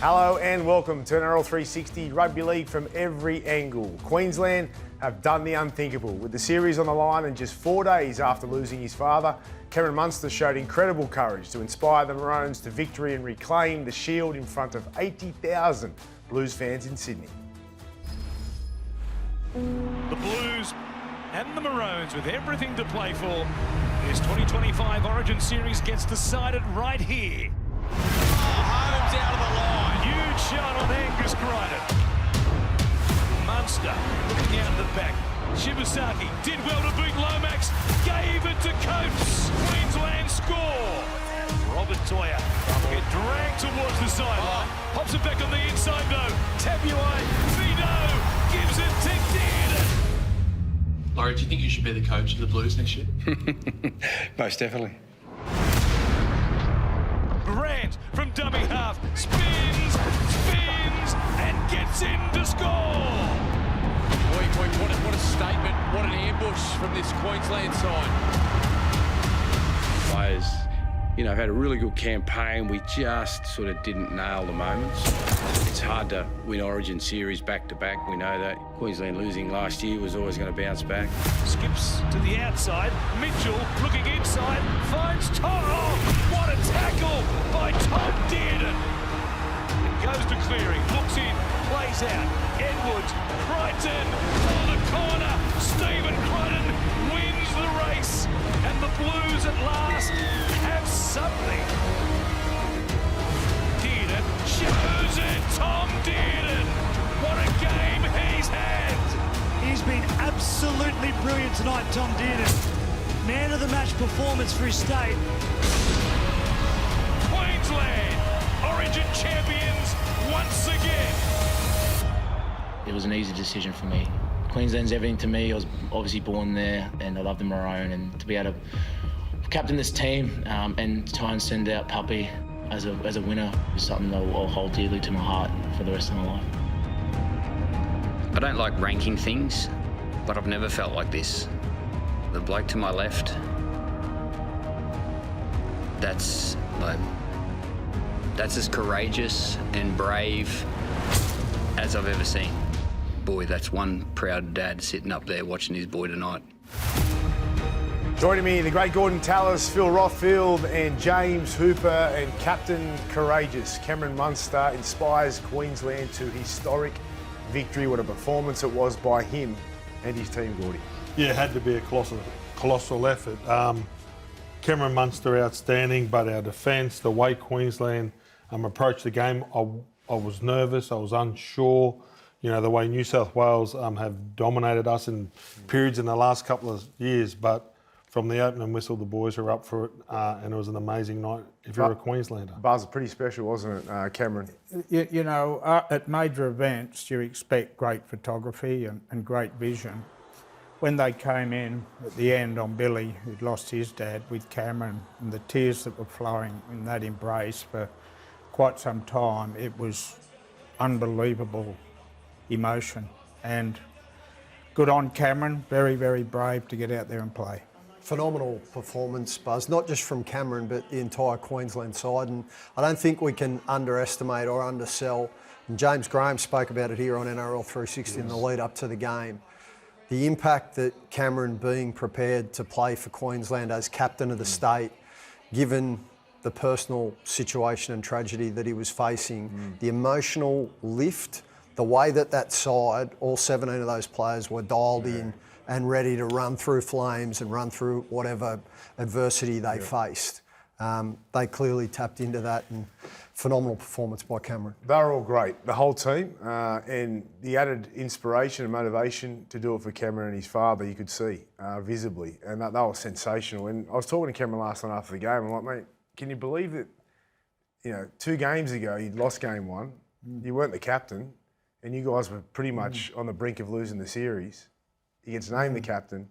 Hello and welcome to NRL 360 Rugby League from every angle. Queensland have done the unthinkable. With the series on the line and just 4 days after losing his father, Cameron Munster showed incredible courage to inspire the Maroons to victory and reclaim the shield in front of 80,000 Blues fans in Sydney. The Blues and the Maroons with everything to play for. This 2025 Origin Series gets decided right here. Holmes out of the line. Huge shot on Angus Crichton. Munster looking out the back. Shibasaki did well to beat Lomax. Gave it to Coates. Queensland score. Robert Toya get dragged towards the sideline. Pops it back on the inside though. Tabuai. Vito gives it to Dearden. Laurie, do you think you should be the coach of the Blues next year? Most definitely. Grant from dummy half spins, and gets in to score. What a statement, what an ambush from this Queensland side. Players, have had a really good campaign. We just sort of didn't nail the moments. It's hard to win Origin Series back to back. We know that. Queensland losing last year was always going to bounce back. Skips to the outside. Mitchell looking inside, finds Tom. Oh, what a tackle by Tom Dearden. It goes to Cleary, looks in, plays out. Edwards, Crichton for the corner. Stephen Crichton wins the race, and the Blues at last have something. Dearden shows it. Tom Dearden. What a game he's had. He's been absolutely brilliant tonight, Tom Dearden. Man of the match performance for his state. Queensland, Origin champions once again. It was an easy decision for me. Queensland's everything to me. I was obviously born there and I love the Maroon, and to be able to captain this team and try and send out Puppy as a winner is something that I'll hold dearly to my heart for the rest of my life. I don't like ranking things, but I've never felt like this. The bloke to my left, that's as courageous and brave as I've ever seen. Boy, that's one proud dad sitting up there watching his boy tonight. Joining me, the great Gordon Tallis, Phil Rothfield and James Hooper, and Captain Courageous Cameron Munster inspires Queensland to historic victory. What a performance it was by him and his team, Gordy. Yeah, it had to be a colossal effort. Cameron Munster outstanding, but our defence, the way Queensland approached the game, I was nervous, I was unsure. The way New South Wales have dominated us in periods in the last couple of years, but from the opening whistle, the boys are up for it, and it was an amazing night if you're a Queenslander. Buzz, pretty special, wasn't it, Cameron? At major events, you expect great photography and great vision. When they came in at the end on Billy, who'd lost his dad, with Cameron, and the tears that were flowing in that embrace for quite some time, it was unbelievable emotion. And good on Cameron, very, very brave to get out there and play. Phenomenal performance, Buzz, not just from Cameron but the entire Queensland side, and I don't think we can underestimate or undersell, and James Graham spoke about it here on NRL 360 in the lead up to the game, the impact that Cameron being prepared to play for Queensland as captain of the state, given the personal situation and tragedy that he was facing, the emotional lift, the way that side, all 17 of those players were dialed in and ready to run through flames and run through whatever adversity they faced. They clearly tapped into that, and phenomenal performance by Cameron. They were all great, the whole team, and the added inspiration and motivation to do it for Cameron and his father, you could see visibly, and that was sensational. And I was talking to Cameron last night after the game, I'm like, mate, can you believe that, 2 games ago you'd lost game 1, you weren't the captain, and you guys were pretty much on the brink of losing the series. He gets named the captain.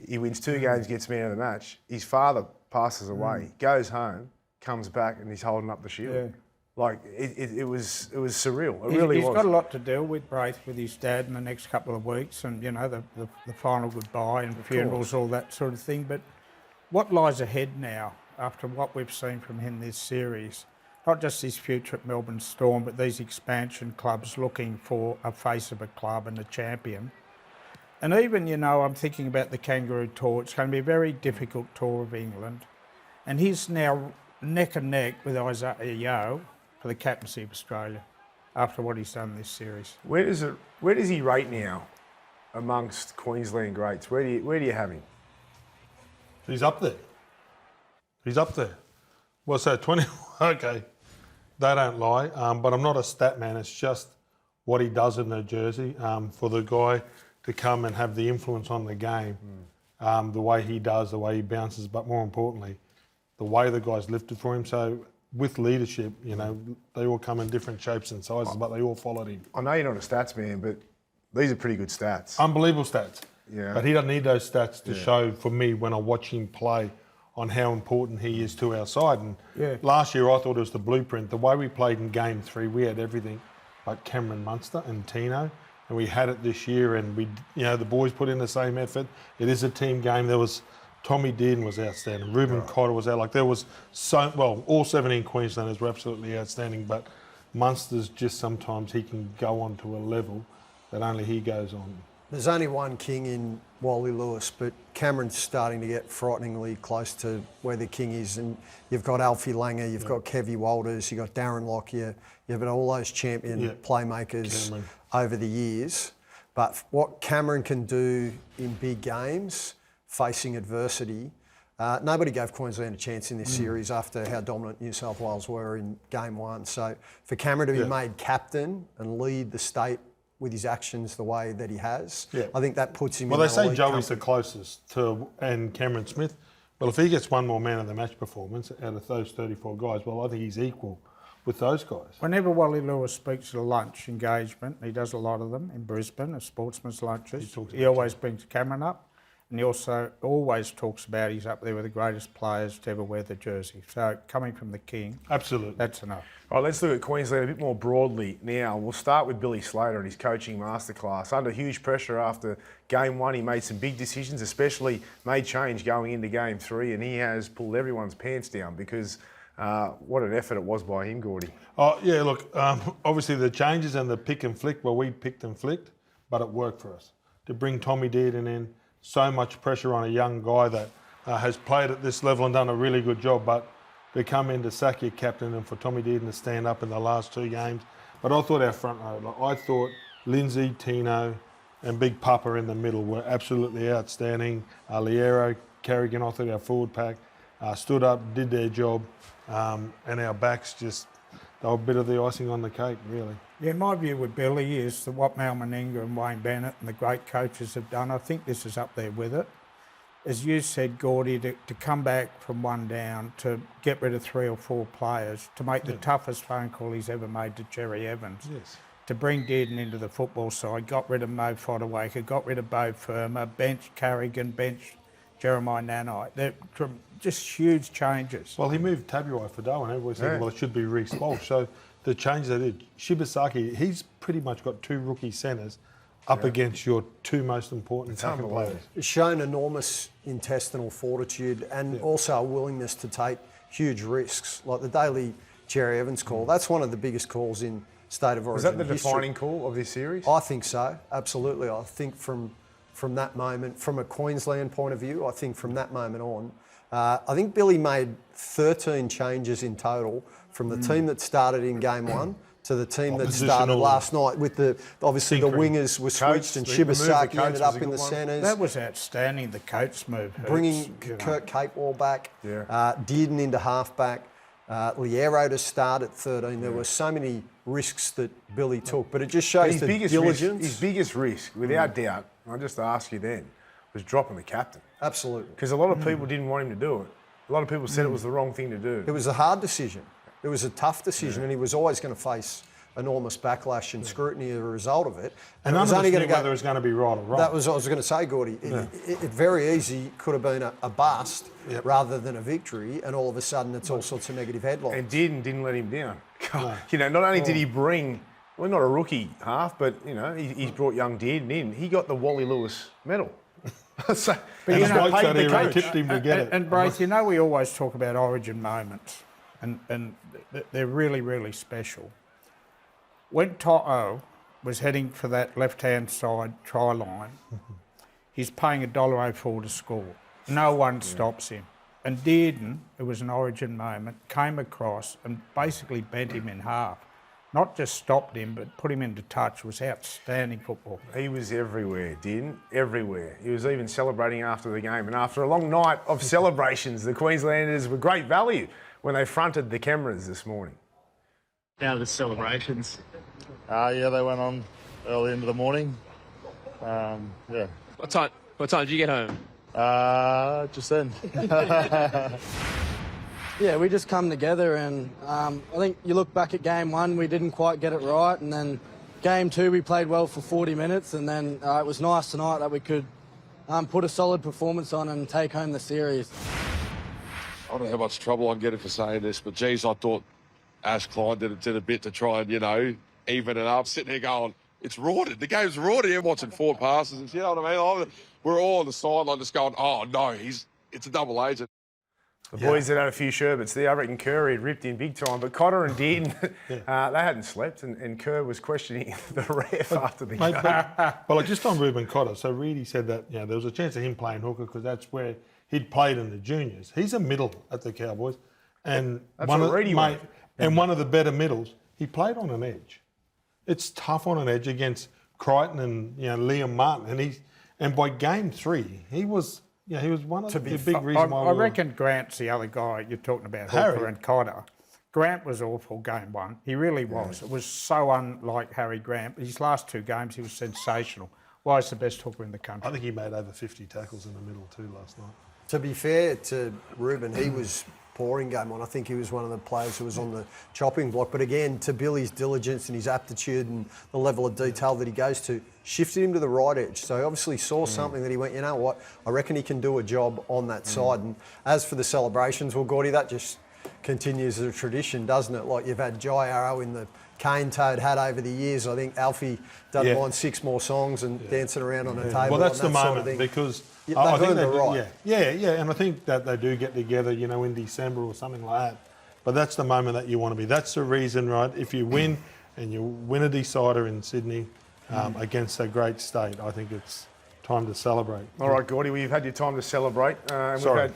He wins 2 games, gets man of the match. His father passes away, goes home, comes back, and he's holding up the shield. Yeah. Like, it was surreal. It really was. He's got a lot to deal with, Braith, with his dad in the next couple of weeks, and, the final goodbye and funerals, all that sort of thing. But what lies ahead now, after what we've seen from him this series, not just his future at Melbourne Storm, but these expansion clubs looking for a face of a club and a champion. And even, you know, I'm thinking about the Kangaroo Tour. It's going to be a very difficult tour of England. And he's now neck and neck with Isaiah Yeo for the captaincy of Australia after what he's done this series. Where does he rate now amongst Queensland greats? Where do you have him? He's up there. He's up there. What's that, 20? Okay, they don't lie. But I'm not a stat man. It's just what he does in the jersey. For the guy to come and have the influence on the game, the way he does, the way he bounces, but more importantly, the way the guys lifted for him. So with leadership, you know, they all come in different shapes and sizes, but they all followed him. I know you're not a stats man, but these are pretty good stats. Unbelievable stats. Yeah. But he doesn't need those stats to show, for me, when I watch him play, on how important he is to our side. And last year I thought it was the blueprint. The way we played in Game 3, we had everything but Cameron Munster and Tino. And we had it this year, and we, you know, the boys put in the same effort. It is a team game. There was Tommy Dearden was outstanding. Ruben Cotter was out. Like there was so well. All 17 Queenslanders were absolutely outstanding. But Munster's just sometimes he can go on to a level that only he goes on. There's only one king in Wally Lewis, but Cameron's starting to get frighteningly close to where the king is. And you've got Alfie Langer, you've got Kevy Walters, you've got Darren Lockyer, you've got all those champion playmakers over the years. But what Cameron can do in big games, facing adversity, nobody gave Queensland a chance in this series after how dominant New South Wales were in Game 1. So for Cameron to be made captain and lead the state with his actions the way that he has, I think that puts him in. Well, they say elite Joey's company. the closest to, and Cameron Smith. Well, if he gets one more man of the match performance out of those 34 guys, well, I think he's equal with those guys. Whenever Wally Lewis speaks at a lunch engagement, he does a lot of them in Brisbane, as sportsman's lunches, he always brings Cameron up, and he also always talks about he's up there with the greatest players to ever wear the jersey. So coming from the king, absolutely, that's enough. All right, let's look at Queensland a bit more broadly now. We'll start with Billy Slater and his coaching masterclass. Under huge pressure after Game 1, he made some big decisions, especially made change going into Game 3, and he has pulled everyone's pants down because what an effort it was by him, Gordy. Oh, yeah, look, obviously the changes and the pick and flick, well, we picked and flicked, but it worked for us. To bring Tommy Dearden in, so much pressure on a young guy that has played at this level and done a really good job, but to come in to sack your captain and for Tommy Dearden to stand up in the last 2 games. But I thought our front row, I thought Lindsay, Tino and Big Papa in the middle were absolutely outstanding. Liero, Carrigan, I thought our forward pack stood up, did their job, and our backs just, they were a bit of the icing on the cake, really. Yeah, my view with Billy is that what Mal Meninga and Wayne Bennett and the great coaches have done, I think this is up there with it. As you said, Gordy, to come back from 1 down, to get rid of 3 or 4 players, to make the toughest phone call he's ever made to Jerry Evans, to bring Dearden into the football side, got rid of Mo Fodawaker, got rid of Bo Firma, bench Carrigan, bench Jeremiah Nanai. They're just huge changes. Well, he moved Tabuai for Darwin. Everybody said, well, it should be Reece Walsh. So the change they did, Shibasaki, he's pretty much got 2 rookie centres up against your 2 most important attacking players. He's shown enormous intestinal fortitude and also a willingness to take huge risks, like the daily Jerry Evans call. That's one of the biggest calls in State of Origin. Was that the defining call of this series? I think so, absolutely. I think from that moment, from a Queensland point of view, I think from that moment on, I think Billy made 13 changes in total from the team that started in Game 1 to the team that started last night with the, obviously the wingers were switched and Shibasaki ended up in the centres. That was outstanding, the coach move. Bringing Kurt Capewell back, Dearden into halfback, Liero to start at 13. There were so many risks that Billy took, but it just shows the diligence. His biggest risk, without doubt, I'll just ask you then, was dropping the captain. Absolutely. Because a lot of people didn't want him to do it. A lot of people said it was the wrong thing to do. It was a hard decision. It was a tough decision, and he was always going to face enormous backlash and scrutiny as a result of it. And none of us knew whether it was going to be right or wrong. That was what I was going to say, Gordy. It very easy could have been a bust rather than a victory, and all of a sudden it's all sorts of negative headlines. And didn't let him down. You know, not only did he bring, well, not a rookie half, but, you know, he's brought young Dearden in. He got the Wally Lewis medal. So, but and Mike tipped him to get it. And Braith, you know, we always talk about origin moments. and they're really, really special. When Toto was heading for that left-hand side try line, he's paying $1.04 to score. No one stops him. And Dearden, it was an origin moment, came across and basically bent him in half. Not just stopped him, but put him into touch. It was outstanding football. He was everywhere, Dearden, everywhere. He was even celebrating after the game. And after a long night of celebrations, the Queenslanders were great value when they fronted the cameras this morning. How are the celebrations? Yeah, they went on early into the morning. Yeah. What time did you get home? Just then. Yeah, we just come together and I think you look back at game one, we didn't quite get it right, and then game two we played well for 40 minutes, and then it was nice tonight that we could put a solid performance on and take home the series. I don't know how much trouble I can get for saying this, but geez, I thought Ash Klein did a bit to try and, you know, even it up, sitting there going, it's rorted. The game's rorted. You're watching 4 passes. And, you know what I mean? We're all on the sideline just going, oh, no, it's a double agent. The boys had had a few sherbets there. I reckon Curry had ripped in big time. But Cotter and Dearden, they hadn't slept. And Kerr was questioning the ref after the game. Well, just on Ruben Cotter, so Reedy said that there was a chance of him playing hooker because that's where he'd played in the juniors. He's a middle at the Cowboys. And one of the better middles, he played on an edge. It's tough on an edge against Crichton and Liam Martin, and by game 3 he was one of the big reasons why. I reckon Grant's the other guy you're talking about, Hooker and Cotter. Grant was awful game 1. He really was. It was so unlike Harry Grant. His last 2 games he was sensational. Why is the best hooker in the country? I think he made over 50 tackles in the middle too last night. To be fair to Ruben, he was poor in game 1. I think he was one of the players who was on the chopping block. But again, to Billy's diligence and his aptitude and the level of detail that he goes to, shifted him to the right edge. So he obviously saw something that he went, you know what, I reckon he can do a job on that side. And as for the celebrations, well, Gordy, that just continues the tradition, doesn't it? Like you've had Jai Arrow in the cane toad hat over the years. I think Alfie doesn't mind 6 more songs and dancing around on a table. Well, that's the moment sort of because I think they do, right. Yeah, and I think that they do get together, in December or something like that. But that's the moment that you want to be. That's the reason, right? If you win and you win a decider in Sydney against a great state, I think it's time to celebrate. All right, Gordy, well, you've had your time to celebrate. Sorry.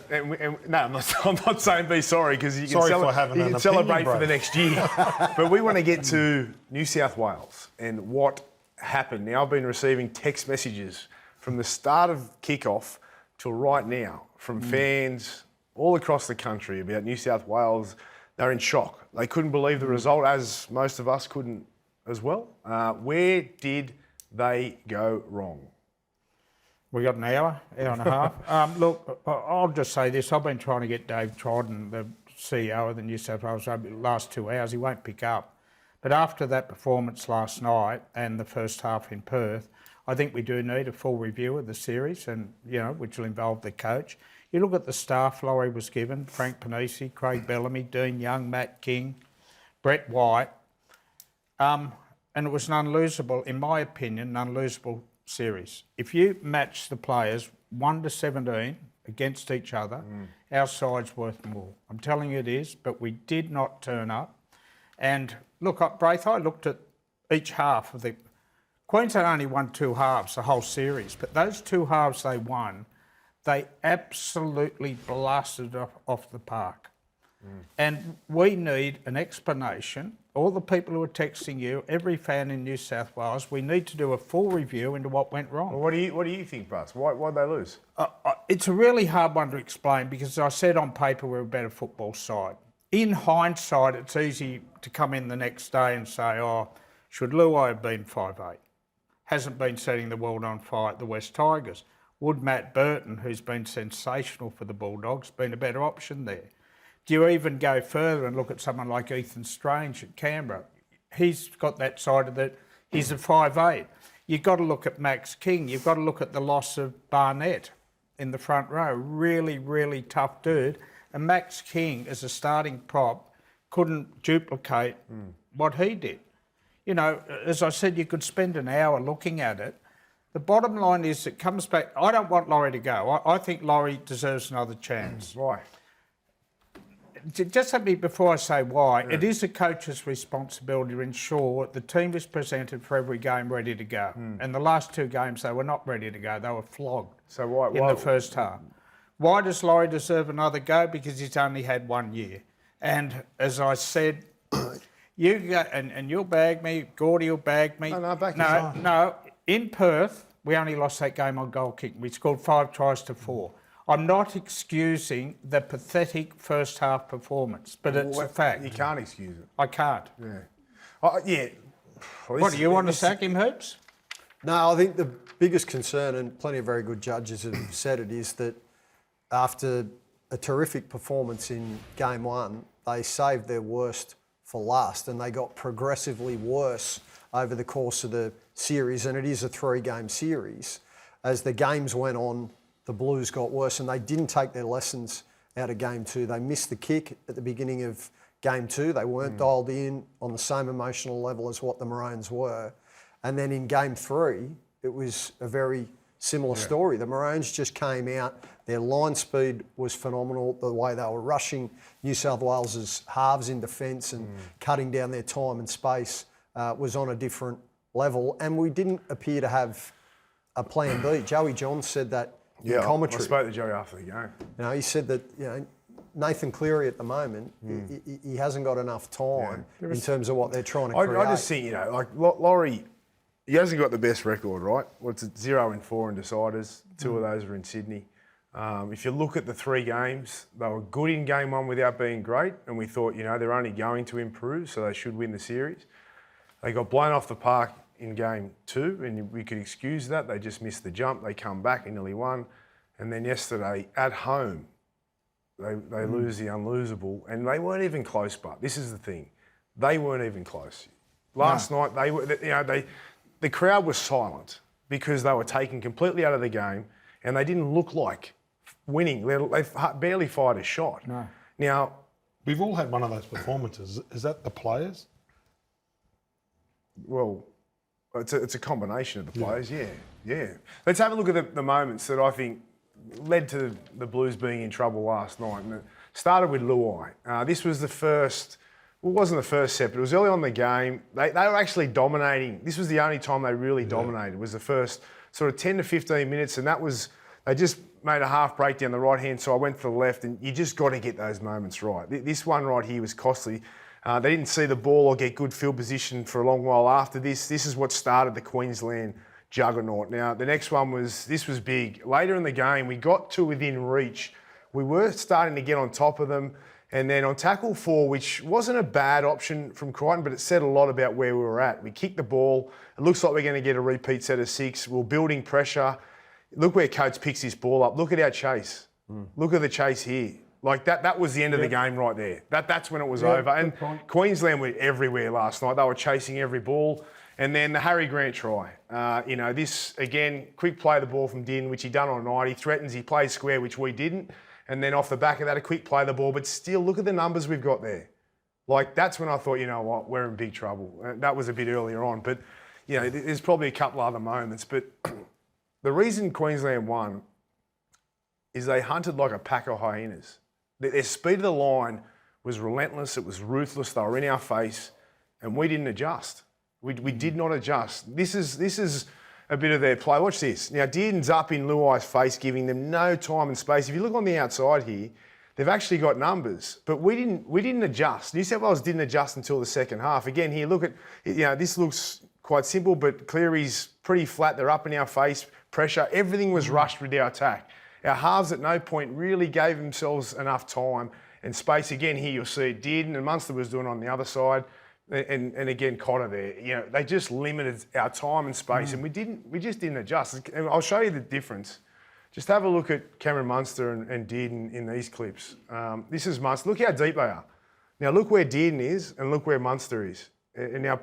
No, I'm not saying be sorry because you can celebrate for the next year. But we want to get to New South Wales and what happened. Now, I've been receiving text messages from the start of kickoff till right now from fans all across the country about New South Wales. They're in shock. They couldn't believe the result, as most of us couldn't as well. Where did they go wrong? We got an hour and a half. Look, I'll just say this. I've been trying to get Dave Trodden, the CEO of the New South Wales Rugby, the last 2 hours. He won't pick up. But after that performance last night and the first half in Perth, I think we do need a full review of the series, and which will involve the coach. You look at the staff Laurie was given: Frank Panisi, Craig Bellamy, Dean Young, Matt King, Brett White, and it was an unlosable, in my opinion, an unlosable series. If you match the players 1 to 17 against each other, our side's worth more. I'm telling you it is, but we did not turn up. And look, Braith, I looked at each half of the... Queensland only won 2 halves the whole series, but those 2 halves they won, they absolutely blasted off the park. And we need an explanation. All the people who are texting you, every fan in New South Wales, we need to do a full review into what went wrong. Well, what do you think, Buzz? Why'd they lose? It's a really hard one to explain because, as I said on paper, we're a better football side. In hindsight, it's easy to come in the next day and say, oh, should Luai have been 5'8"? Hasn't been setting the world on fire at the West Tigers. Would Matt Burton, who's been sensational for the Bulldogs, been a better option there? Do you even go further and look at someone like Ethan Strange at Canberra? He's got that side of it. He's a 5'8". You've got to look at Max King. You've got to look at the loss of Barnett in the front row. Really, really tough dude. And Max King, as a starting prop, couldn't duplicate what he did. As I said, you could spend an hour looking at it. The bottom line is it comes back... I don't want Laurie to go. I think Laurie deserves another chance. Why? just let me, before I say why, it is a coach's responsibility to ensure the team is presented for every game ready to go. And the last 2 games, they were not ready to go. They were flogged in the first half. Why does Laurie deserve another go? Because he's only had 1 year. And as I said, you go, and you'll bag me, Gordy will bag me. No, in Perth, we only lost that game on goal kicking. We scored 5 tries to 4. I'm not excusing the pathetic first half performance, but it's a fact. You can't excuse it. I can't. Yeah. What, do you want to sack him, Herbs? No, I think the biggest concern, and plenty of very good judges have said it, is that after a terrific performance in game 1, they saved their worst for last, and they got progressively worse over the course of the series, and it is a 3-game series. As the games went on, the Blues got worse, and they didn't take their lessons out of game 2. They missed the kick at the beginning of game 2. They weren't dialed in on the same emotional level as what the Maroons were. And then in game 3, it was a very similar story. The Maroons just came out. Their line speed was phenomenal. The way they were rushing New South Wales's halves in defence and cutting down their time and space was on a different level. And we didn't appear to have a plan B. Joey Johns said that in commentary. I spoke to Joey after the game. You know, he said that Nathan Cleary at the moment, he hasn't got enough time in terms of what they're trying to create. I just think, like Laurie, he hasn't got the best record, right? What's it, 0-4 in deciders. 2 of those were in Sydney. If you look at the 3 games, they were good in game 1 without being great, and we thought, they're only going to improve, so they should win the series. They got blown off the park in game 2, and we could excuse that. They just missed the jump. They come back and nearly won. And then yesterday, at home, they lose the unlosable, and they weren't even close, but this is the thing. They weren't even close. Last night, the crowd was silent because they were taken completely out of the game, and they didn't look like winning. They barely fired a shot. No. Now, we've all had one of those performances. Is that the players? Well, it's a combination of the players, yeah. Let's have a look at the moments that I think led to the Blues being in trouble last night. And it started with Luai. This was the first, well, it wasn't the first set, but it was early on in the game. They were actually dominating. This was the only time they really dominated, was the first sort of 10 to 15 minutes, and that was, they just made a half break down the right-hand side, went to the left, and you just got to get those moments right. This one right here was costly. They didn't see the ball or get good field position for a long while after this. This is what started the Queensland juggernaut. Now, the next one was big. Later in the game, we got to within reach. We were starting to get on top of them. And then on tackle 4, which wasn't a bad option from Crichton, but it said a lot about where we were at. We kicked the ball. It looks like we're going to get a repeat set of 6. We're building pressure. Look where Coates picks this ball up. Look at our chase. Look at the chase here. Like that was the end of the game right there. That's when it was over. And Queensland were everywhere last night. They were chasing every ball. And then the Harry Grant try. This, again, quick play of the ball from Din, which he done on a night. He threatens, he plays square, which we didn't. And then off the back of that, a quick play of the ball. But still, look at the numbers we've got there. Like, that's when I thought, you know what, we're in big trouble. That was a bit earlier on. But, there's probably a couple other moments. But the reason Queensland won is they hunted like a pack of hyenas. Their speed of the line was relentless. It was ruthless. They were in our face. And we didn't adjust. We did not adjust. This is a bit of their play. Watch this. Now, Dearden's up in Luai's face, giving them no time and space. If you look on the outside here, they've actually got numbers, but we didn't adjust. New South Wales didn't adjust until the second half. Again, here, look at, this looks quite simple, but Cleary's pretty flat. They're up in our face, pressure. Everything was rushed with our attack. Our halves at no point really gave themselves enough time and space. Again, here you'll see it Dearden and Munster was doing on the other side. And again, Cotter there. They just limited our time and space, and we just didn't adjust. And I'll show you the difference. Just have a look at Cameron Munster and Dearden in these clips. This is Munster. Look how deep they are. Now look where Dearden is, and look where Munster is. And now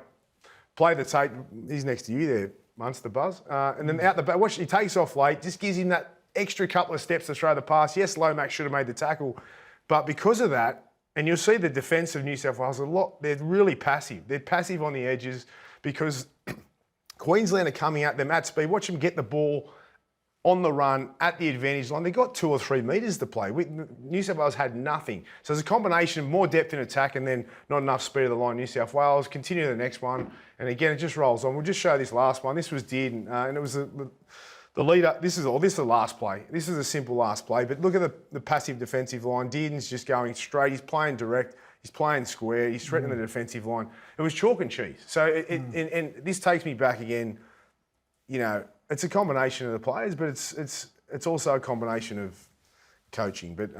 play the tape. He's next to you there, Munster, Buzz. And then out the back, watch. He takes off late. Just gives him that extra couple of steps to throw the pass. Yes, Lomax should have made the tackle, but because of that. And you'll see the defence of New South Wales they're really passive. They're passive on the edges because Queensland are coming at them at speed. Watch them get the ball on the run, at the advantage line. They got 2 or 3 metres to play. New South Wales had nothing. So there's a combination of more depth in attack and then not enough speed of the line. New South Wales continue the next one. And again, it just rolls on. We'll just show this last one. This was Dearden, and it was the leader. This is the last play. This is a simple last play. But look at the passive defensive line. Dearden's just going straight. He's playing direct. He's playing square. He's threatening the defensive line. It was chalk and cheese. So and this takes me back again. You know, it's a combination of the players, but it's also a combination of coaching. But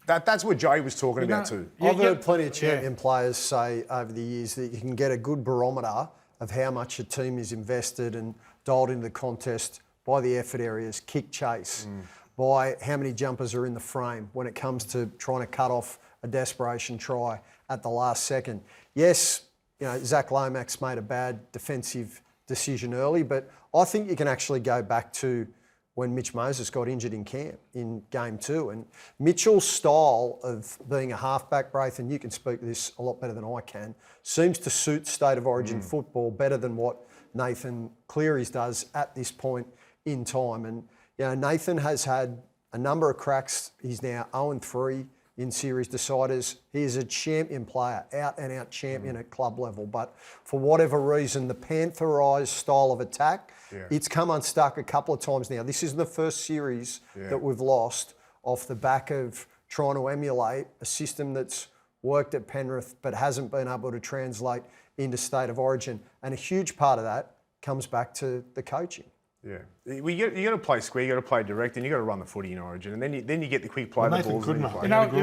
that's what Jay was talking about too. I've heard plenty of champion players say over the years that you can get a good barometer of how much a team is invested and dialed into the contest by the effort areas, kick chase, by how many jumpers are in the frame when it comes to trying to cut off a desperation try at the last second. Yes, you know, Zach Lomax made a bad defensive decision early, but I think you can actually go back to when Mitch Moses got injured in camp in game 2. And Mitchell's style of being a halfback, Braith, and you can speak to this a lot better than I can, seems to suit State of Origin football better than what Nathan Cleary's does at this point in time. And, you know, Nathan has had a number of cracks. He's now 0-3 in series deciders. He is a champion player, out-and-out champion at club level. But for whatever reason, the Pantherised style of attack, it's come unstuck a couple of times now. This isn't the first series that we've lost off the back of trying to emulate a system that's worked at Penrith but hasn't been able to translate into State of Origin. And a huge part of that comes back to the coaching. Yeah, you got to play square, you got to play direct, and you got to run the footy in Origin, and then you get the quick play. Well, the balls. you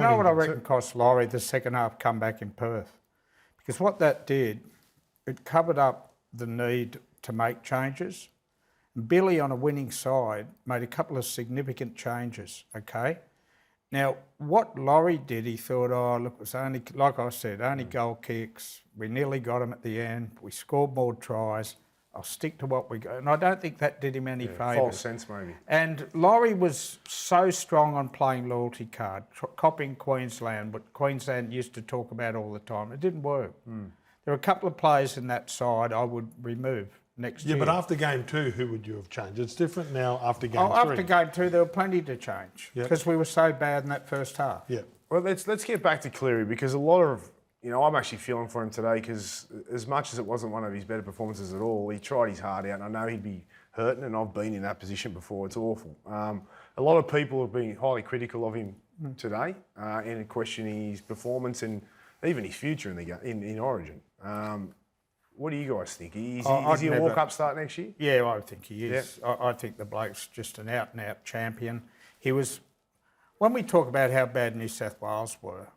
know what I reckon cost Laurie the second half comeback in Perth, because what that did, it covered up the need to make changes. Billy on a winning side made a couple of significant changes. Okay, now what Laurie did, he thought, oh look, it was only, like I said, only goal kicks. We nearly got him at the end. We scored more tries. I'll stick to what we got. And I don't think that did him any favours. False sense, maybe. And Laurie was so strong on playing loyalty card, copying Queensland, what Queensland used to talk about all the time. It didn't work. There were a couple of players in that side I would remove next year. Yeah, but after game 2, who would you have changed? It's different now after game 3. After game 2, there were plenty to change because we were so bad in that first half. Yeah. Well, let's get back to Cleary, because a lot of, you know, I'm actually feeling for him today, because as much as it wasn't one of his better performances at all, he tried his heart out, and I know he'd be hurting, and I've been in that position before. It's awful. A lot of people have been highly critical of him today and questioning his performance and even his future in Origin. What do you guys think? Is he a walk-up start next year? Yeah, I think he is. Yeah. I think the bloke's just an out-and-out champion. He was, when we talk about how bad New South Wales were,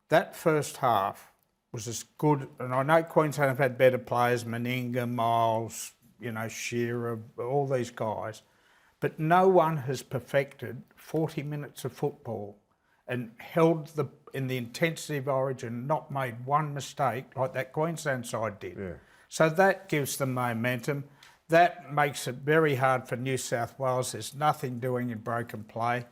that first half was as good, and I know Queensland have had better players, Meninga, Miles, you know, Shearer, all these guys, but no one has perfected 40 minutes of football and held in the intensity of Origin, not made one mistake like that Queensland side did. Yeah. So that gives them momentum. That makes it very hard for New South Wales. There's nothing doing in broken play.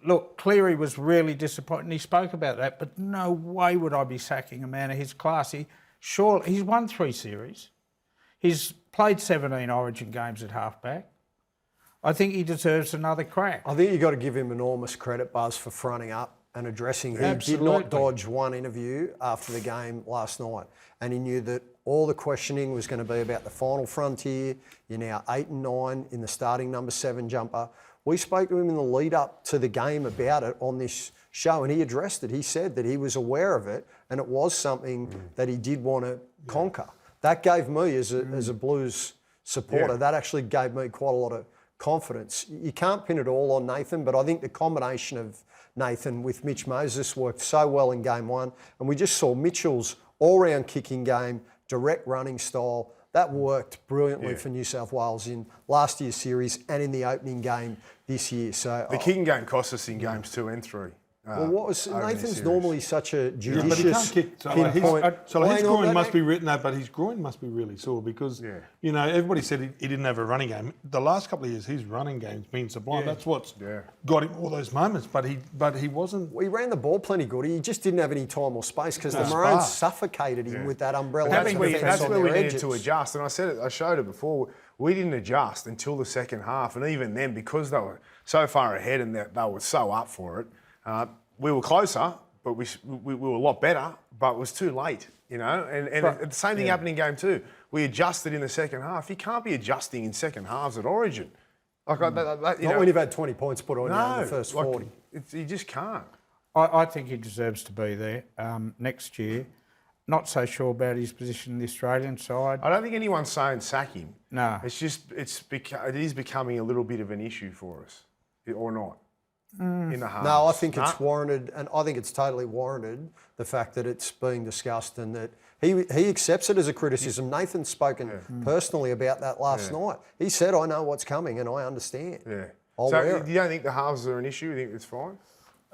Look, Cleary was really disappointed, and he spoke about that, but no way would I be sacking a man of his class. He's won 3 series. He's played 17 Origin games at halfback. I think he deserves another crack. I think you've got to give him enormous credit, Buzz, for fronting up and addressing. He did not dodge one interview after the game last night, and he knew that all the questioning was going to be about the final frontier. You're now 8 and 9 in the starting number 7 jumper. We spoke to him in the lead up to the game about it on this show, and he addressed it. He said that he was aware of it, and it was something that he did want to conquer. That gave me, as a Blues supporter, that actually gave me quite a lot of confidence. You can't pin it all on Nathan, but I think the combination of Nathan with Mitch Moses worked so well in game 1, and we just saw Mitchell's all-round kicking game, direct running style. That worked brilliantly for New South Wales in last year's series and in the opening game this year. So the kicking game cost us in games 2 and 3. Well, what was Nathan's normally such a judicious pinpoint. So his groin must be written out, but his groin must be really sore because, you know, everybody said he didn't have a running game. The last couple of years, his running game's been sublime. That's what's got him all those moments, but he wasn't... Well, he ran the ball plenty good. He just didn't have any time or space because the Maroons suffocated him with that umbrella. That's where we needed to adjust, and I showed it before. we didn't adjust until the second half. And even then, because they were so far ahead and they were so up for it, we were closer, but we were a lot better, but it was too late, you know? And the same thing happened in game 2. We adjusted in the second half. You can't be adjusting in second halves at Origin. Like Not when you've had 20 points put on you in the first 40. You just can't. I think he deserves to be there next year. Not so sure about his position in the Australian side. I don't think anyone's saying sack him. No. It's just, it is becoming a little bit of an issue for us, or not, in the halves. No, I think it's warranted, and I think it's totally warranted, the fact that it's being discussed and that he accepts it as a criticism. Nathan's spoken personally about that last night. He said, I know what's coming and I understand. Yeah. I'll So wear it. you don't think the halves are an issue? You think it's fine?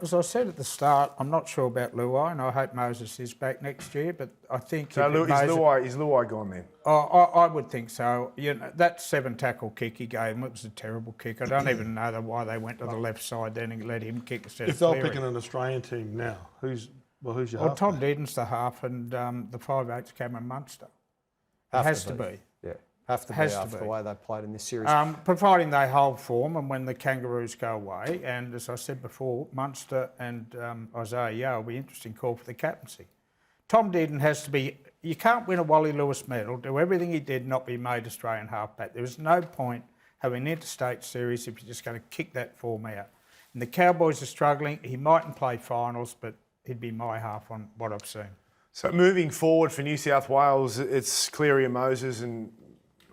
As I said at the start, I'm not sure about Luai, and I hope Moses is back next year, but I think... So is Luai gone then? I would think so. You know, that 7-tackle kick he gave him, it was a terrible kick. I don't even know why they went to the left side then and let him kick instead of Cleary. If they're picking an Australian team now, who's your half? Well, Tom Dearden's the half and the 5'8's Cameron Munster. It has to be. Yeah, have to be after the way they played in this series. Providing they hold form and when the Kangaroos go away, and as I said before, Munster and Isaiah Yeo will be an interesting call for the captaincy. Tom Dearden has to be... You can't win a Wally Lewis medal, do everything he did, not be made Australian halfback. There was no point having an interstate series if you're just going to kick that form out. And the Cowboys are struggling. He mightn't play finals, but he'd be my half on what I've seen. So moving forward for New South Wales, it's Cleary and Moses, and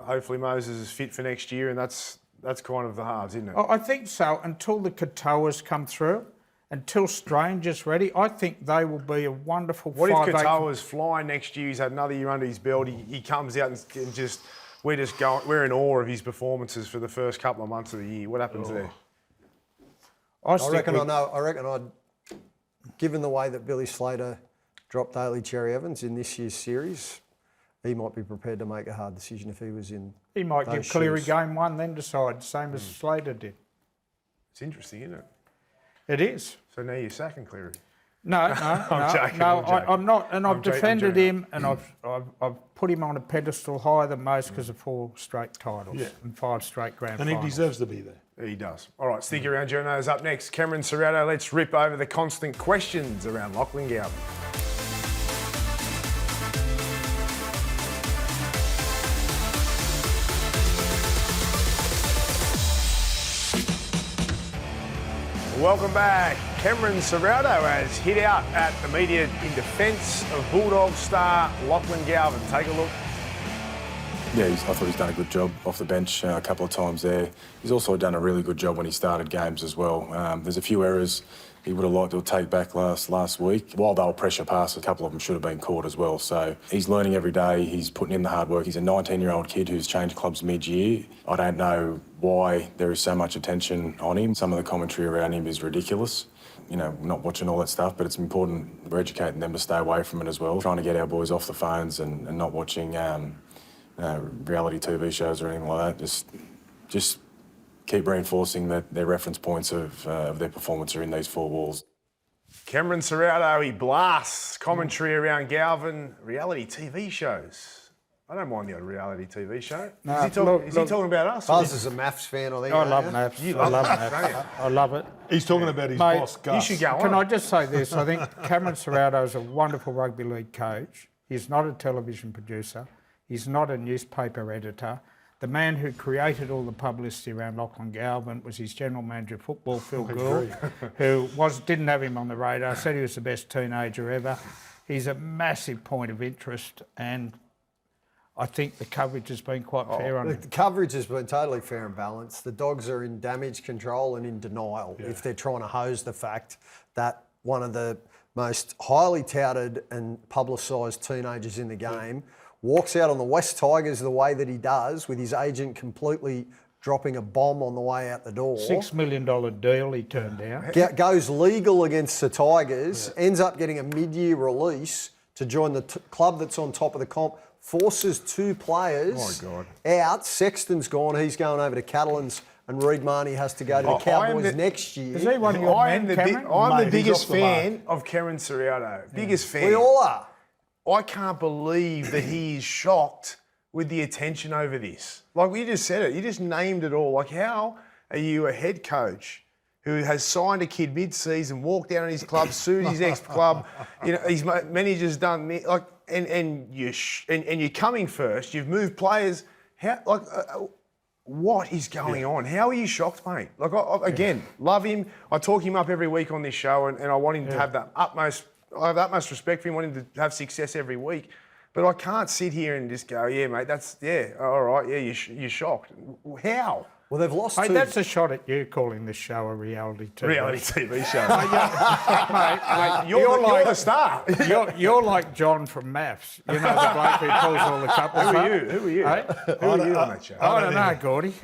hopefully Moses is fit for next year, and that's kind of the halves, isn't it? I think so, until the Katoas come through, until Stranger's ready. I think they will be a wonderful 5'8". What if Katoa's flying next year? He's had another year under his belt. He comes out and just we're in awe of his performances for the first couple of months of the year. What happens there? I reckon I'd, given the way that Billy Slater dropped Daly Cherry Evans in this year's series, he might be prepared to make a hard decision if he was in. He might those give Cleary shoes. game 1, then decide, same as Slater did. It's interesting, isn't it? It is. So now you're sacking Cleary. No, I'm joking. I'm not, and I've defended him, and I've put him on a pedestal higher than most because of 4 straight titles and 5 straight grand finals. And he deserves to be there. He does. All right, stick around, journos. Up next, Cameron Serrato. Let's rip over the constant questions around Lachlan Galvin. Welcome back. Cameron Serrato has hit out at the media in defence of Bulldog star Lachlan Galvin. Take a look. Yeah, I thought he's done a good job off the bench a couple of times there. He's also done a really good job when he started games as well. There's a few errors he would have liked to take back last week. While they were pressure passes, a couple of them should have been caught as well. So he's learning every day. He's putting in the hard work. He's a 19-year-old kid who's changed clubs mid-year. I don't know why there is so much attention on him. Some of the commentary around him is ridiculous. You know, not watching all that stuff, but it's important we're educating them to stay away from it as well. Trying to get our boys off the phones and not watching reality TV shows or anything like that. Just keep reinforcing that their reference points of their performance are in these 4 walls. Cameron Serrato, he blasts commentary around Galvin. Reality TV shows. I don't mind the old reality TV show. No, is he talking about us? Buzz is a maths fan, I think. I love maths. You love maths, maths. don't you? I love it. He's talking about his Mate, boss, Gus. You should go on. Can I just say this? I think Cameron Serrato is a wonderful rugby league coach. He's not a television producer. He's not a newspaper editor. The man who created all the publicity around Lachlan Galvin was his general manager of football, Phil Gould, who didn't have him on the radar, said he was the best teenager ever. He's a massive point of interest, and I think the coverage has been quite fair on him. The coverage has been totally fair and balanced. The Dogs are in damage control and in denial if they're trying to hose the fact that one of the most highly touted and publicised teenagers in the game walks out on the West Tigers the way that he does, with his agent completely dropping a bomb on the way out the door. $6 million deal he turned down. Goes legal against the Tigers, ends up getting a mid-year release to join the club that's on top of the comp, forces 2 players out. Sexton's gone, he's going over to Catalans, and Reid Marnie has to go to the Cowboys next year. Is he one of your men, Cameron? I'm the biggest fan of Cameron Serrato. Biggest fan. We all are. I can't believe that he is shocked with the attention over this? Like, you just said it. You just named it all. Like, how are you a head coach who has signed a kid mid-season, walked down in his club, sued his ex-club, his manager's done like, and you're coming first. You've moved players. What is going on? How are you shocked, mate? Like, again, love him. I talk him up every week on this show, and I want him to have I have the utmost respect for him. I want him to have success every week. But I can't sit here and just go, yeah, mate, all right, you're shocked. How? Well, they've lost Mate, that's a shot at you calling this show a reality TV. Reality TV show. Mate, you're the star. You're like John from Maths. You know, the bloke who pulls all the couples up. Who are you? Hey? Who are you on that show? I don't know, Gordy.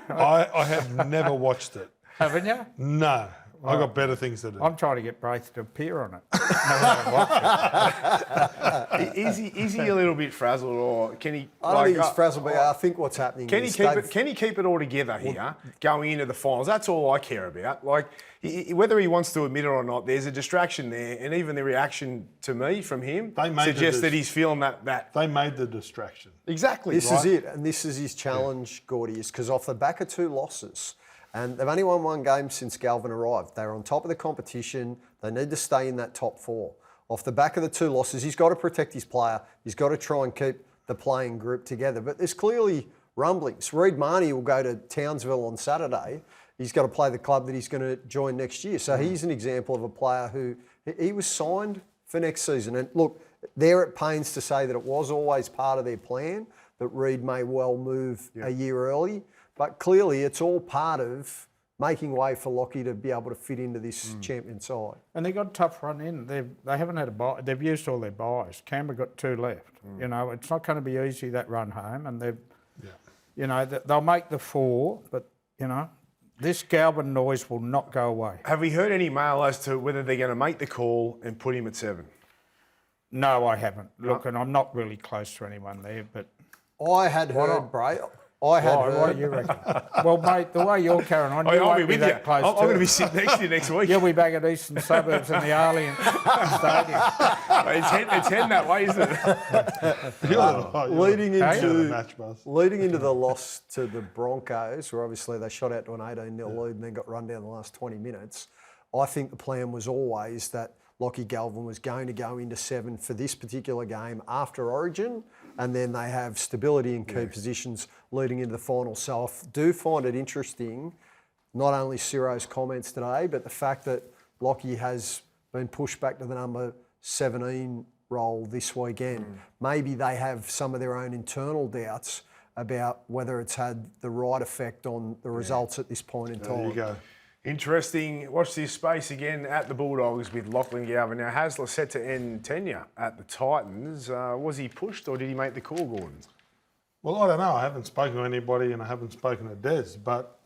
I have never watched it. Haven't you? No. I've got better things to do. I'm trying to get Braith to appear on it. Is he a little bit frazzled, or can he? I don't think he's frazzled, but I think what's happening Can is he keep it all together here, going into the finals? That's all I care about. Like, whether he wants to admit it or not, there's a distraction there, and even the reaction to me from him suggests that he's feeling that. They made the distraction. Exactly. This is it, and this is his challenge, Gordy, is because off the back of 2 losses. And they've only won 1 game since Galvin arrived. They're on top of the competition. They need to stay in that top 4. Off the back of the 2 losses, he's got to protect his player. He's got to try and keep the playing group together. But there's clearly rumblings. Reid Marnie will go to Townsville on Saturday. He's got to play the club that he's going to join next year. So he's an example of a player who he was signed for next season. And look, they're at pains to say that it was always part of their plan, that Reid may well move a year early. But clearly, it's all part of making way for Lockie to be able to fit into this champion side. And they got a tough run in. They haven't had a buy. They've used all their buys. Canberra got 2 left. You know, it's not going to be easy, that run home. And they'll make the 4, but this Galvin noise will not go away. Have we heard any mail as to whether they're going to make the call and put him at 7? No, I haven't. Look, and I'm not really close to anyone there, but I had heard, Bray. I had heard. What do you reckon? Well, mate, the way you're carrying on, you I'll won't be be with that you. close I'm to going to it. be sitting next to you next week. You'll be back at Eastern Suburbs in the Arlene Stadium. It's heading that way, isn't it? Leading into the loss to the Broncos, where obviously they shot out to an 18-0 lead and then got run down the last 20 minutes, I think the plan was always that Lachlan Galvin was going to go into 7 for this particular game after Origin, and then they have stability in key positions leading into the final. So I do find it interesting, not only Ciro's comments today, but the fact that Lockie has been pushed back to the number 17 role this weekend. Maybe they have some of their own internal doubts about whether it's had the right effect on the results at this point in time. There you go. Interesting. Watch this space again at the Bulldogs with Lachlan Galvin. Now, Hasler set to end tenure at the Titans. Was he pushed or did he make the call, Gordon? Well, I don't know. I haven't spoken to anybody and I haven't spoken to Des, but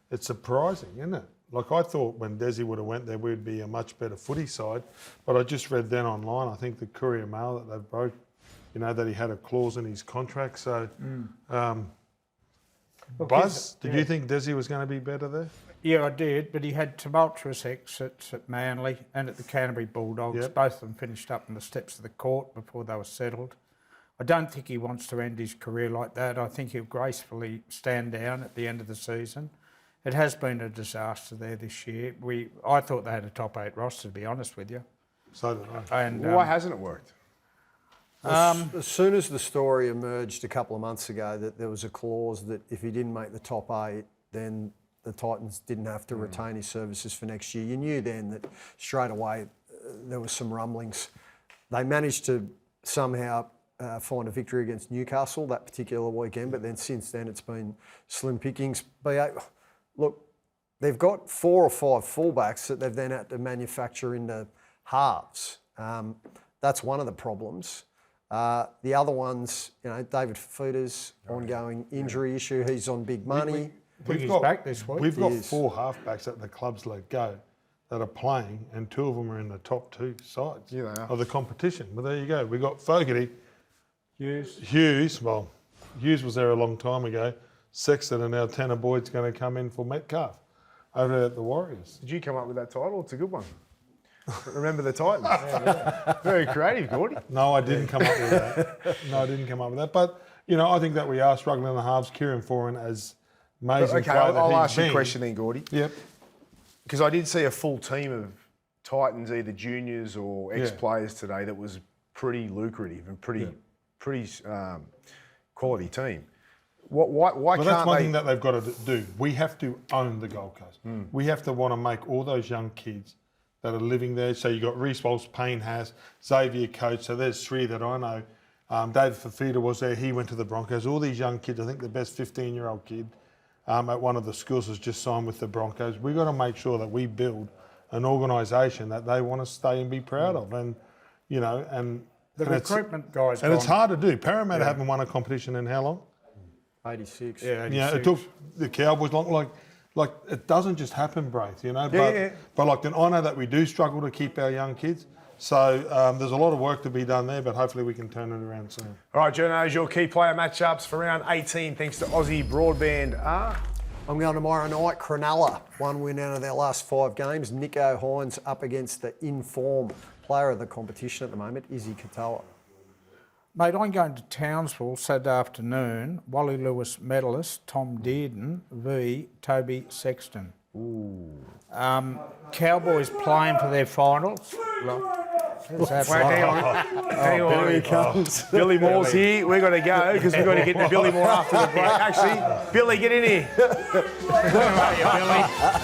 it's surprising, isn't it? Like, I thought when Desi would have went there, we'd be a much better footy side. But I just read then online, I think the Courier Mail that they broke, that he had a clause in his contract. So, Buzz, did you think Desi was going to be better there? Yeah, I did, but he had tumultuous exits at Manly and at the Canterbury Bulldogs. Yep. Both of them finished up on the steps of the court before they were settled. I don't think he wants to end his career like that. I think he'll gracefully stand down at the end of the season. It has been a disaster there this year. I thought they had a top 8 roster, to be honest with you. So did I. And, why hasn't it worked? As soon as the story emerged a couple of months ago that there was a clause that if he didn't make the top 8, then the Titans didn't have to retain his services for next year. You knew then that straight away there was some rumblings. They managed to somehow find a victory against Newcastle that particular weekend, but then since then it's been slim pickings. Look, they've got 4 or 5 fullbacks that they've then had to manufacture into halves. That's one of the problems. The other ones, David Fafita's ongoing injury issue. He's on big money. He's back this week. We've got 4 halfbacks that the clubs let go that are playing, and 2 of them are in the top 2 sides of the competition. But there you go. We got Fogarty. Hughes was there a long time ago. Sexton and now Tanner Boyd's going to come in for Metcalf over at the Warriors. Did you come up with that title? It's a good one. Remember the Titans. Very creative, Gordy. No, I didn't come up with that. But, you know, I think that we are struggling in the halves. Kieran Foran as amazing Okay, player that I'll he's ask you a been. question then, Gordy. Yep. Because I did see a full team of Titans, either juniors or ex-players today, that was pretty lucrative and pretty quality team. Why Well, can't that's one they... thing that they've got to do. We have to own the Gold Coast. We have to want to make all those young kids that are living there. So you've got Reece Walsh, Payne Haas, Xavier Coates. So there's three that I know. David Fafita was there. He went to the Broncos. All these young kids, I think the best 15-year-old kid at one of the schools has just signed with the Broncos. We've got to make sure that we build an organisation that they want to stay and be proud of. And, you know, and... The recruitment guys... And it's hard to do. Parramatta haven't won a competition in how long? 86. Yeah, 86. Yeah, it took the Cowboys long. Like it doesn't just happen, Braith, you know. But like then I know that we do struggle to keep our young kids. So there's a lot of work to be done there, but hopefully we can turn it around soon. All right, journos, your key player matchups for round 18, thanks to Aussie Broadband, are... I'm going tomorrow night. Cronulla, 1 win out of their last 5 games. Nico Hines up against the in-form player of the competition at the moment, Izzy Katoa. Mate, I'm going to Townsville Saturday afternoon. Wally Lewis medalist Tom Dearden v Toby Sexton. Ooh. Cowboys playing for their finals. Hang on. Here he comes. Billy Moore's here. We've got to go because we've got to get to Billy Moore after the break. Actually, Billy, get in here. Billy.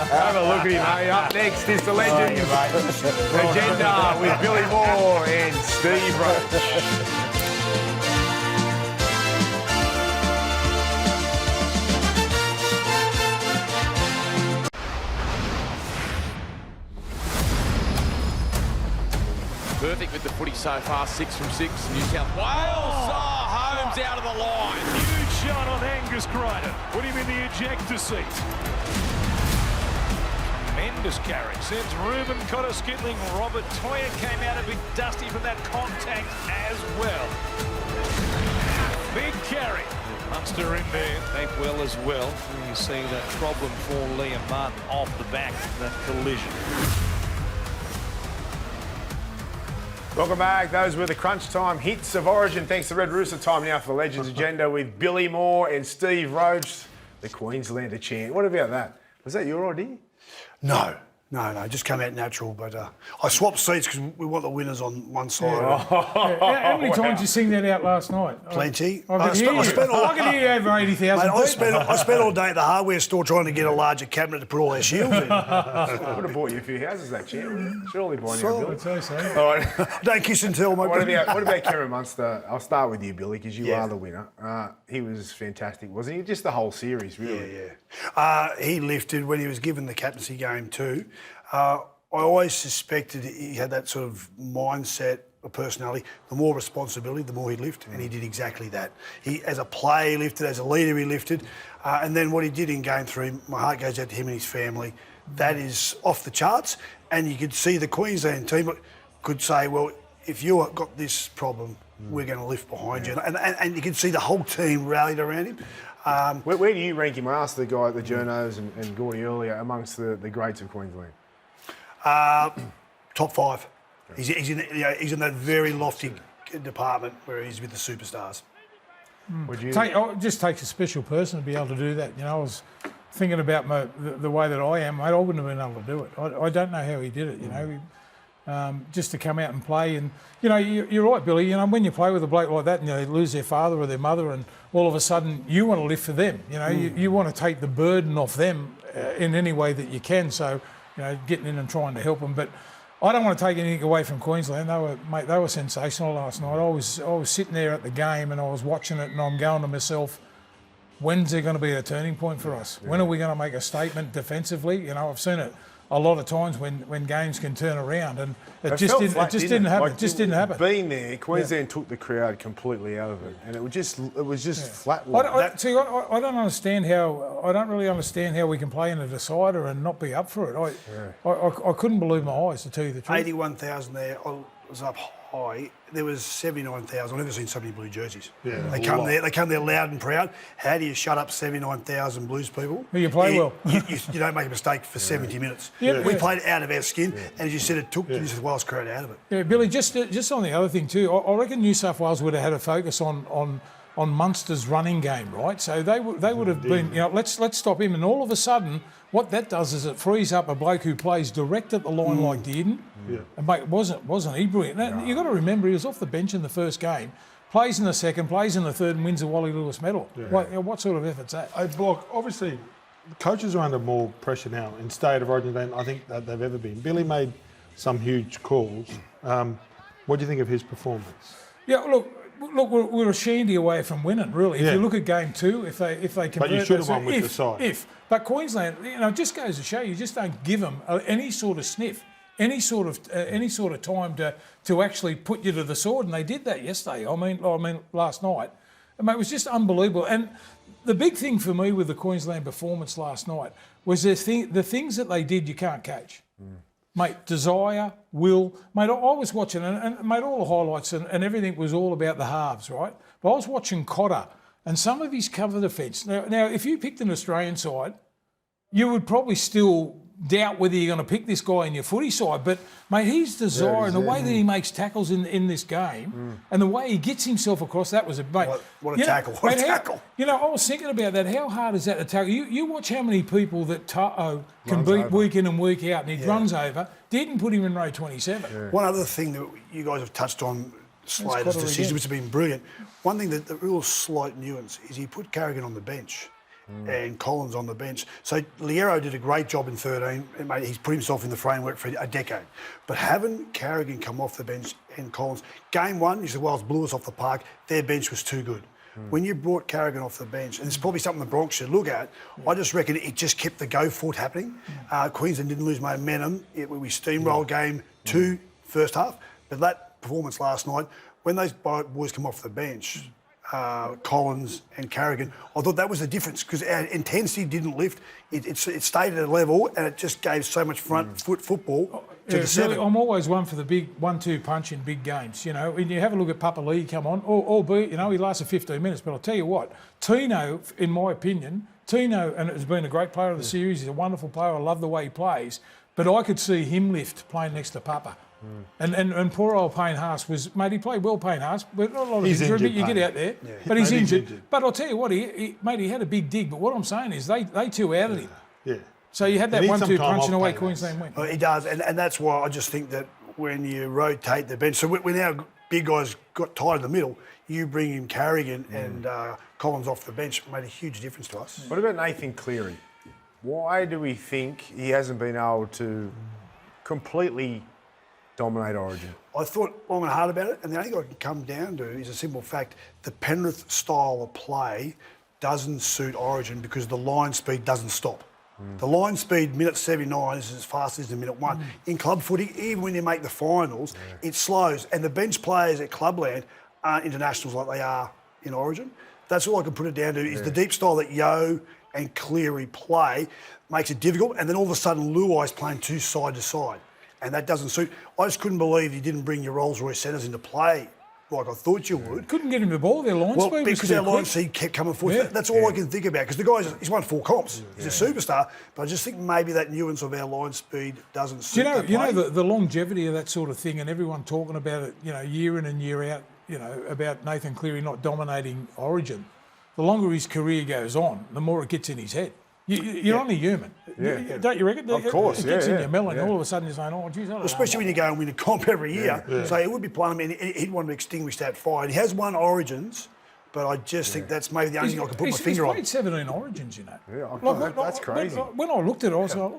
Have a look at him, mate. Up next is the Legends Agenda with Billy Moore and Steve Roach. Perfect with the footy so far, 6 from 6. New South Wales. Oh, Holmes out of the line. Huge shot on Angus Crichton. Put him in the ejector seat. Tremendous carry. Sends Ruben Cotter-Skitling. Robert Toya came out a bit dusty from that contact as well. Big carry. Munster in there, back well as well. You see that problem for Liam Martin off the back of that collision. Welcome back. Those were the crunch time hits of Origin. Thanks to Red Rooster. Time now for the Legends Agenda with Billy Moore and Steve Roach, the Queenslander chant. What about that? Was that your idea? No, just came out natural. But I swapped seats because we want the winners on one side. How many times did you sing that out last night? Plenty. I can hear you over 80,000. I spent all day at the hardware store trying to get a larger cabinet to put all our shields in. Would have bought you a few houses, that champ. Surely buying you a building. So. All right. Don't kiss and tell, mate. What about Cameron Munster? I'll start with you, Billy, because you are the winner. He was fantastic, wasn't he? Just the whole series, really. Yeah. He lifted when he was given the captaincy game too. I always suspected he had that sort of mindset or personality. The more responsibility, the more he'd lift, and he did exactly that. He, as a player, he lifted. As a leader, he lifted. And then what he did in Game 3, my heart goes out to him and his family. That is off the charts. And you could see the Queensland team could say, well, if you've got this problem, we're going to lift behind you. And you could see the whole team rallied around him. Where do you rank him? I asked the guy at the journos and Gordy earlier amongst the greats of Queensland. Top 5. He's in that very lofty department where he's with the superstars. Would you? It just takes a special person to be able to do that. You know, I was thinking about the way that I am, mate. I wouldn't have been able to do it. I don't know how he did it. You know, just to come out and play, and you know, you're right, Billy. You know, when you play with a bloke like that, and they lose their father or their mother, and all of a sudden you want to live for them. You know, you want to take the burden off them in any way that you can. So, you know, getting in and trying to help them. But I don't want to take anything away from Queensland. They were sensational last night. I was sitting there at the game and I was watching it, and I'm going to myself, when's there going to be a turning point for us? Yeah. When are we going to make a statement defensively? You know, I've seen it a lot of times when games can turn around, and it just didn't happen. Being there, Queensland took the crowd completely out of it, and it was just flat. I don't understand how. I don't really understand how we can play in a decider and not be up for it. I couldn't believe my eyes, to tell you the truth. 81,000 there. I was up high. There was 79,000. I've never seen so many blue jerseys. Yeah, they come there loud and proud. How do you shut up 79,000 Blues people? Well, you play well. You don't make a mistake for 70 minutes. We played out of our skin, and as you said, it took the New South Wales crowd out of it. Yeah, Billy, just on the other thing too, I reckon New South Wales would have had a focus on on Munster's running game, right? So they would have been, let's stop him. And all of a sudden, what that does is it frees up a bloke who plays direct at the line like Dearden. Yeah. And mate, wasn't he brilliant? Now, you've got to remember, he was off the bench in the first game, plays in the second, plays in the third, and wins the Wally Lewis medal. Yeah. What sort of effort's that? Block, obviously, the coaches are under more pressure now in State of Origin than I think that they've ever been. Billy made some huge calls. What do you think of his performance? Yeah, look, we're a shandy away from winning, really. If you look at game 2, if they convert, but you should have won with the side. But Queensland, it just goes to show you just don't give them any sort of sniff, any sort of time to actually put you to the sword, and they did that yesterday. I mean last night, and mate, it was just unbelievable. And the big thing for me with the Queensland performance last night was the things that they did you can't catch. Mate, desire, will. Mate, I was watching, and mate, all the highlights and everything was all about the halves, right? But I was watching Cotter and some of his cover defence. Now, if you picked an Australian side, you would probably still doubt whether you're going to pick this guy in your footy side. But, mate, his desire and the way that he makes tackles in this game and the way he gets himself across, that was a... Mate, what a tackle, what a tackle. I was thinking about that. How hard is that to tackle? You watch how many people that To'o can beat week in and week out, and he runs over. Didn't put him in row 27. Yeah. One other thing that you guys have touched on, Slater's decision, which has been brilliant. One thing that the real slight nuance is he put Carrigan on the bench. And Collins on the bench. So Liero did a great job in 13. And mate, he's put himself in the framework for a decade. But having Carrigan come off the bench and Collins, game 1, New South Wales blew us off the park. Their bench was too good. When you brought Carrigan off the bench, and it's probably something the Bronx should look at, I just reckon it just kept the go for it happening. Queensland didn't lose momentum. We steamrolled game 2 first half. But that performance last night, when those boys come off the bench, Collins and Carrigan, I thought that was the difference because our intensity didn't lift. It stayed at a level and it just gave so much front foot football to the 7. Really, I'm always one for the big 1-2 punch in big games. When you have a look at Papa Lee come on, albeit, he lasted 15 minutes, but I'll tell you what, Tino, in my opinion, and has been a great player of the series, he's a wonderful player, I love the way he plays, but I could see him lift playing next to Papa. And poor old Payne Haas was, mate, he played well, Payne Haas, but not a lot of injury, but you get out there. Yeah. But he's injured. But I'll tell you what, he had a big dig, but what I'm saying is they too outed him. Yeah. So you had that 1-2 punch and away Queensland went. He does, and that's why I just think that when you rotate the bench, so when our big guys got tired in the middle, you bring in Carrigan and Collins off the bench, made a huge difference to us. What about Nathan Cleary? Why do we think he hasn't been able to completely dominate Origin? I thought long and hard about it, and the only thing I can come down to is a simple fact. The Penrith style of play doesn't suit Origin because the line speed doesn't stop. The line speed, minute 79, is as fast as the minute 1. In club footy, even when you make the finals, it slows. And the bench players at Clubland aren't internationals like they are in Origin. That's all I can put it down to, is the deep style that Yo and Cleary play makes it difficult, and then all of a sudden Luai's playing 2 side to side. And that doesn't suit. I just couldn't believe you didn't bring your Rolls-Royce centres into play like I thought you would. Couldn't get him the ball, their line speed was because our line speed kept coming forward. Yeah. That's all I can think about, because the guy, he's won 4 comps. He's a superstar, but I just think maybe that nuance of our line speed doesn't suit the longevity of that sort of thing, and everyone talking about it, year in and year out, about Nathan Cleary not dominating Origin. The longer his career goes on, the more it gets in his head. You're only human. Don't you reckon? Of course, it gets in your melon. All of a sudden you're saying, oh, geez, I don't know. Especially when you go and win a comp every year. So it would be playing. I mean, he'd want to extinguish that fire. He has won Origins, but I just think that's maybe the only thing I can put my finger on. He's played 17 Origins, That's crazy. When I looked at it, I was like,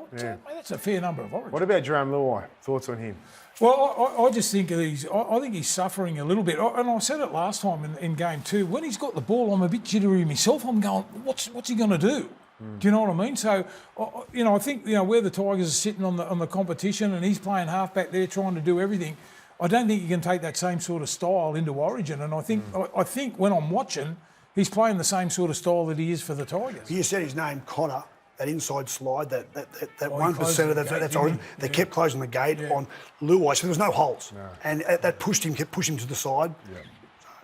that's a fair number of Origins. What about Jerome Luai? Thoughts on him? Well, I just think I think he's suffering a little bit. And I said it last time in game 2. When he's got the ball, I'm a bit jittery myself. I'm going, what's he going to do? Do you know what I mean? So, I think, where the Tigers are sitting on the competition and he's playing halfback there trying to do everything, I don't think you can take that same sort of style into Origin. And I think when I'm watching, he's playing the same sort of style that he is for the Tigers. You said his name, Cotter, that inside slide, that 1% of that's Origin. They kept closing the gate on Luai, so there was no holes. No. And that kept pushing him to the side.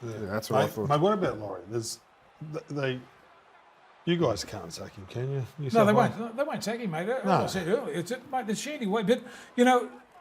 That's what I thought. Mate, what about Laurie? You guys can't sack him, can you? No, they won't. They won't sack him, mate. As I said earlier, mate, the shandy way. But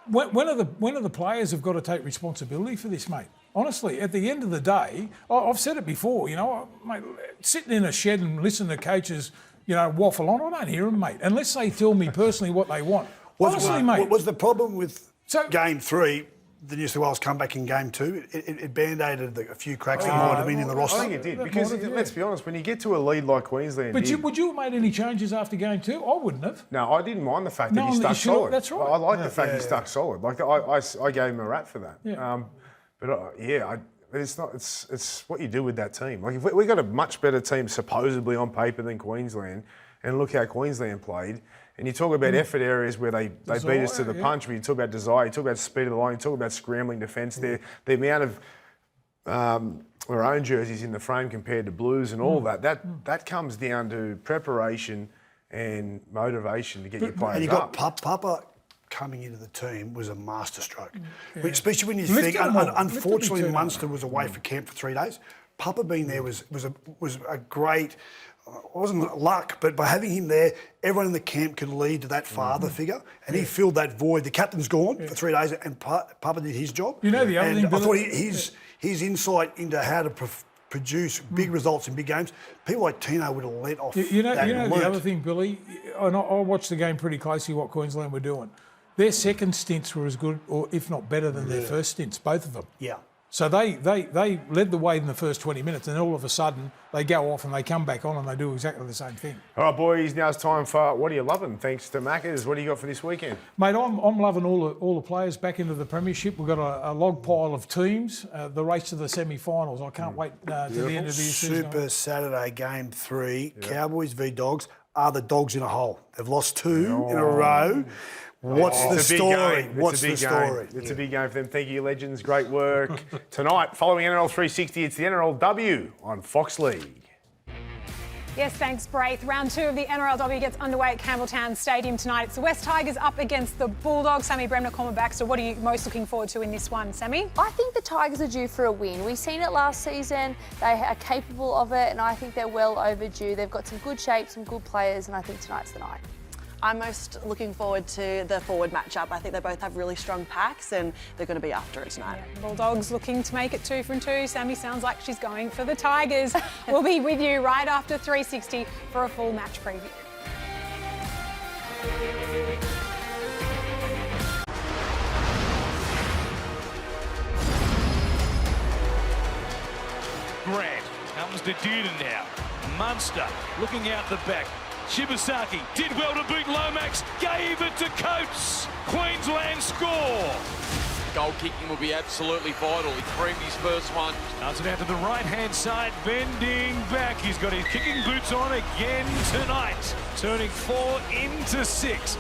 when are the players have got to take responsibility for this, mate? Honestly, at the end of the day, I've said it before, you know, mate, sitting in a shed and listening to coaches, you know, waffle on, I don't hear them, mate, unless they tell me personally what they want. Honestly, mate. Was the problem with Game 3, the New South Wales comeback in Game 2, it band-aided a few cracks that might have been in the roster? I think it did, because let's be honest, when you get to a lead like Queensland would you have made any changes after Game 2? I wouldn't have. No, I didn't mind the fact that he stuck solid. That's right. I like the fact he stuck solid. Like, I gave him a rap for that. Yeah. It's what you do with that team. Like, if we got a much better team supposedly on paper than Queensland, and look how Queensland played. And you talk about effort areas where they beat us to the punch. When you talk about desire, you talk about speed of the line, you talk about scrambling defence. The amount of our own jerseys in the frame compared to Blues and all that comes down to preparation and motivation to get your players and you up. got Papa coming into the team was a masterstroke. Especially when you think, unfortunately, Munster was away for camp for 3 days. Papa being there was a great. It wasn't luck, but by having him there, everyone in the camp could lead to that father figure, and he filled that void. The captain's gone for 3 days, and Papa did his job. You know the other thing, I thought his insight into how to produce big results in big games, people like Tino would have let off. You know the other thing, Billy, and I watched the game pretty closely, what Queensland were doing. Their second stints were as good, or if not better, than their first stints, both of them. Yeah. So they led the way in the first 20 minutes, and all of a sudden they go off and they come back on and they do exactly the same thing. All right, boys, now it's time for What Are You Loving? Thanks to Macca's. What do you got for this weekend? Mate, I'm loving all the players back into the premiership. We've got a log pile of teams, the race to the semi-finals. I can't wait to the end of the season. Super Saturday, Game 3, Cowboys v Dogs. Are the Dogs in a hole? They've lost 2 in a row. What's the story? What's the story? It's a big game for them. Thank you, legends. Great work. Tonight, following NRL 360, it's the NRLW on Fox League. Yes, thanks, Braith. Round 2 of the NRLW gets underway at Campbelltown Stadium tonight. It's the West Tigers up against the Bulldogs. Sammy Bremner, Cormac Baxter. What are you most looking forward to in this one, Sammy? I think the Tigers are due for a win. We've seen it last season. They are capable of it, and I think they're well overdue. They've got some good shape, some good players, and I think tonight's the night. I'm most looking forward to the forward matchup. I think they both have really strong packs and they're going to be after it tonight. Yeah, Bulldogs looking to make it 2 from 2. Sammy sounds like she's going for the Tigers. We'll be with you right after 360 for a full match preview. Grant comes to Dearden now. Munster looking out the back. Shibasaki did well to beat Lomax, gave it to Coates. Queensland score. Goal kicking will be absolutely vital. He creamed his first one. Starts it out to the right-hand side, bending back. He's got his kicking boots on again tonight, turning 4 into 6.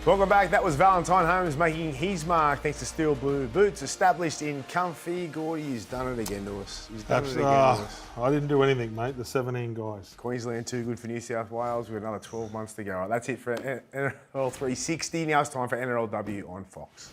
Welcome back. That was Valentine Holmes making his mark thanks to Steel Blue Boots, established in comfy. Gordy, he's done it again to us. He's done it again to us. I didn't do anything, mate. The 17 guys. Queensland too good for New South Wales. We've got another 12 months to go. All right, that's it for NRL 360. Now it's time for NRLW on Fox.